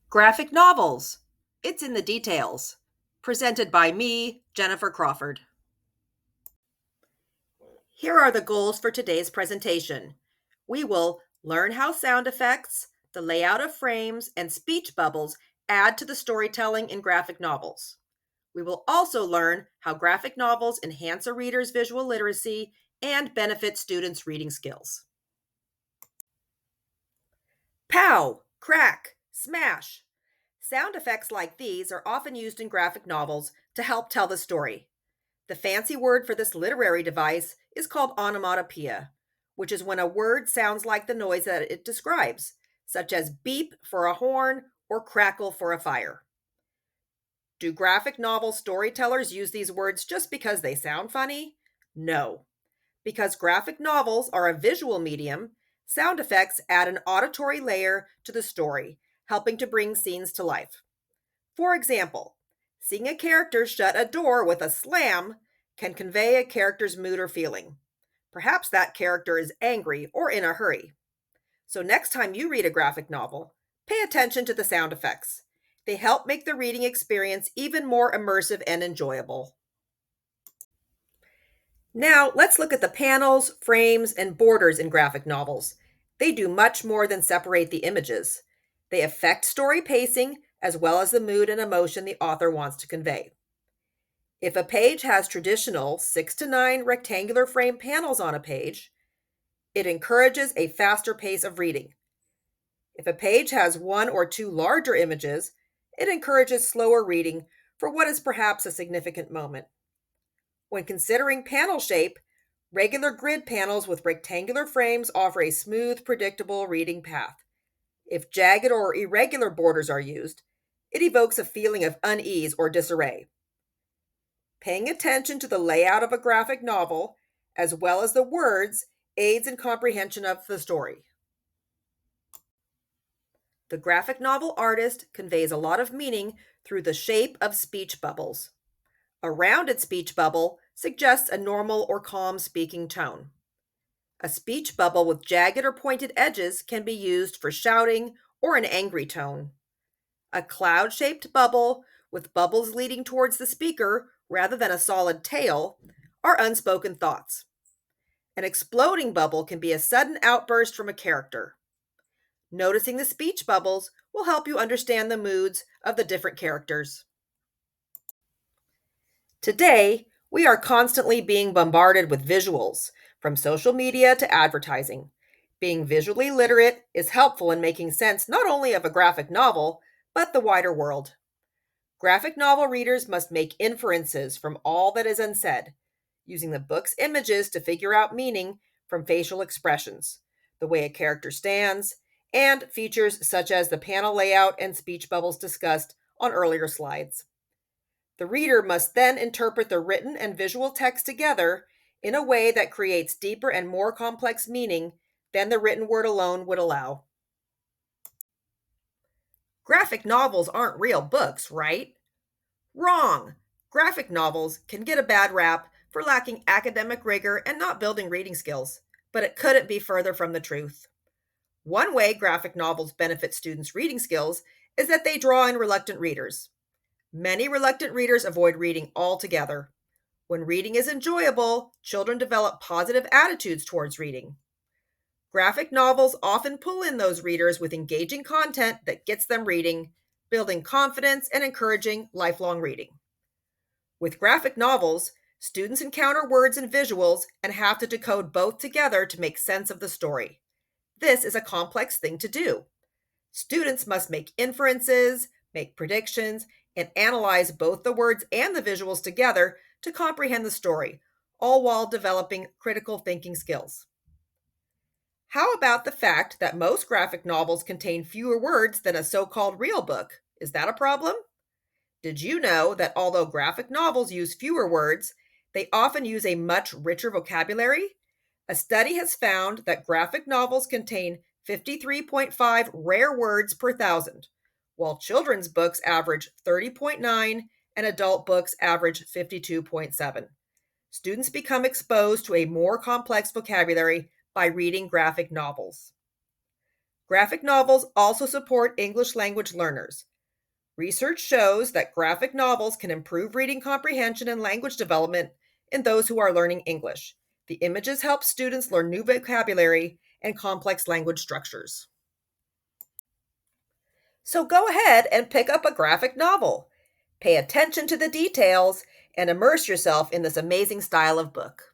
Graphic novels. It's in the details. Presented by me, Jennifer Crawford. Here are the goals for today's presentation. We will learn how sound effects, the layout of frames, and speech bubbles add to the storytelling in graphic novels. We will also learn how graphic novels enhance a reader's visual literacy and benefit students' reading skills. Pow! Crack! Smash! Sound effects like these are often used in graphic novels to help tell the story. The fancy word for this literary device is called onomatopoeia, which is when a word sounds like the noise that it describes, such as beep for a horn or crackle for a fire. Do graphic novel storytellers use these words just because they sound funny? No. Because graphic novels are a visual medium, sound effects add an auditory layer to the story, helping to bring scenes to life. For example, seeing a character shut a door with a slam can convey a character's mood or feeling. Perhaps that character is angry or in a hurry. So next time you read a graphic novel, pay attention to the sound effects. They help make the reading experience even more immersive and enjoyable. Now, let's look at the panels, frames, and borders in graphic novels. They do much more than separate the images. They affect story pacing as well as the mood and emotion the author wants to convey. If a page has traditional 6 to 9 rectangular frame panels on a page, it encourages a faster pace of reading. If a page has 1 or 2 larger images, it encourages slower reading for what is perhaps a significant moment. When considering panel shape, regular grid panels with rectangular frames offer a smooth, predictable reading path. If jagged or irregular borders are used, it evokes a feeling of unease or disarray. Paying attention to the layout of a graphic novel, as well as the words, aids in comprehension of the story. The graphic novel artist conveys a lot of meaning through the shape of speech bubbles. A rounded speech bubble suggests a normal or calm speaking tone. A speech bubble with jagged or pointed edges can be used for shouting or an angry tone. A cloud-shaped bubble with bubbles leading towards the speaker rather than a solid tail are unspoken thoughts. An exploding bubble can be a sudden outburst from a character. Noticing the speech bubbles will help you understand the moods of the different characters. Today, we are constantly being bombarded with visuals, from social media to advertising. Being visually literate is helpful in making sense not only of a graphic novel, but the wider world. Graphic novel readers must make inferences from all that is unsaid, using the book's images to figure out meaning from facial expressions, the way a character stands, and features such as the panel layout and speech bubbles discussed on earlier slides. The reader must then interpret the written and visual text together in a way that creates deeper and more complex meaning than the written word alone would allow. Graphic novels aren't real books, right? Wrong! Graphic novels can get a bad rap for lacking academic rigor and not building reading skills, but it couldn't be further from the truth. One way graphic novels benefit students' reading skills is that they draw in reluctant readers. Many reluctant readers avoid reading altogether. When reading is enjoyable, children develop positive attitudes towards reading. Graphic novels often pull in those readers with engaging content that gets them reading, building confidence and encouraging lifelong reading. With graphic novels, students encounter words and visuals and have to decode both together to make sense of the story. This is a complex thing to do. Students must make inferences, make predictions, and analyze both the words and the visuals together to comprehend the story, all while developing critical thinking skills. How about the fact that most graphic novels contain fewer words than a so-called real book? Is that a problem? Did you know that although graphic novels use fewer words, they often use a much richer vocabulary? A study has found that graphic novels contain 53.5 rare words per thousand, while children's books average 30.9 and adult books average 52.7. Students become exposed to a more complex vocabulary by reading graphic novels. Graphic novels also support English language learners. Research shows that graphic novels can improve reading comprehension and language development in those who are learning English. The images help students learn new vocabulary and complex language structures. So go ahead and pick up a graphic novel. Pay attention to the details and immerse yourself in this amazing style of book.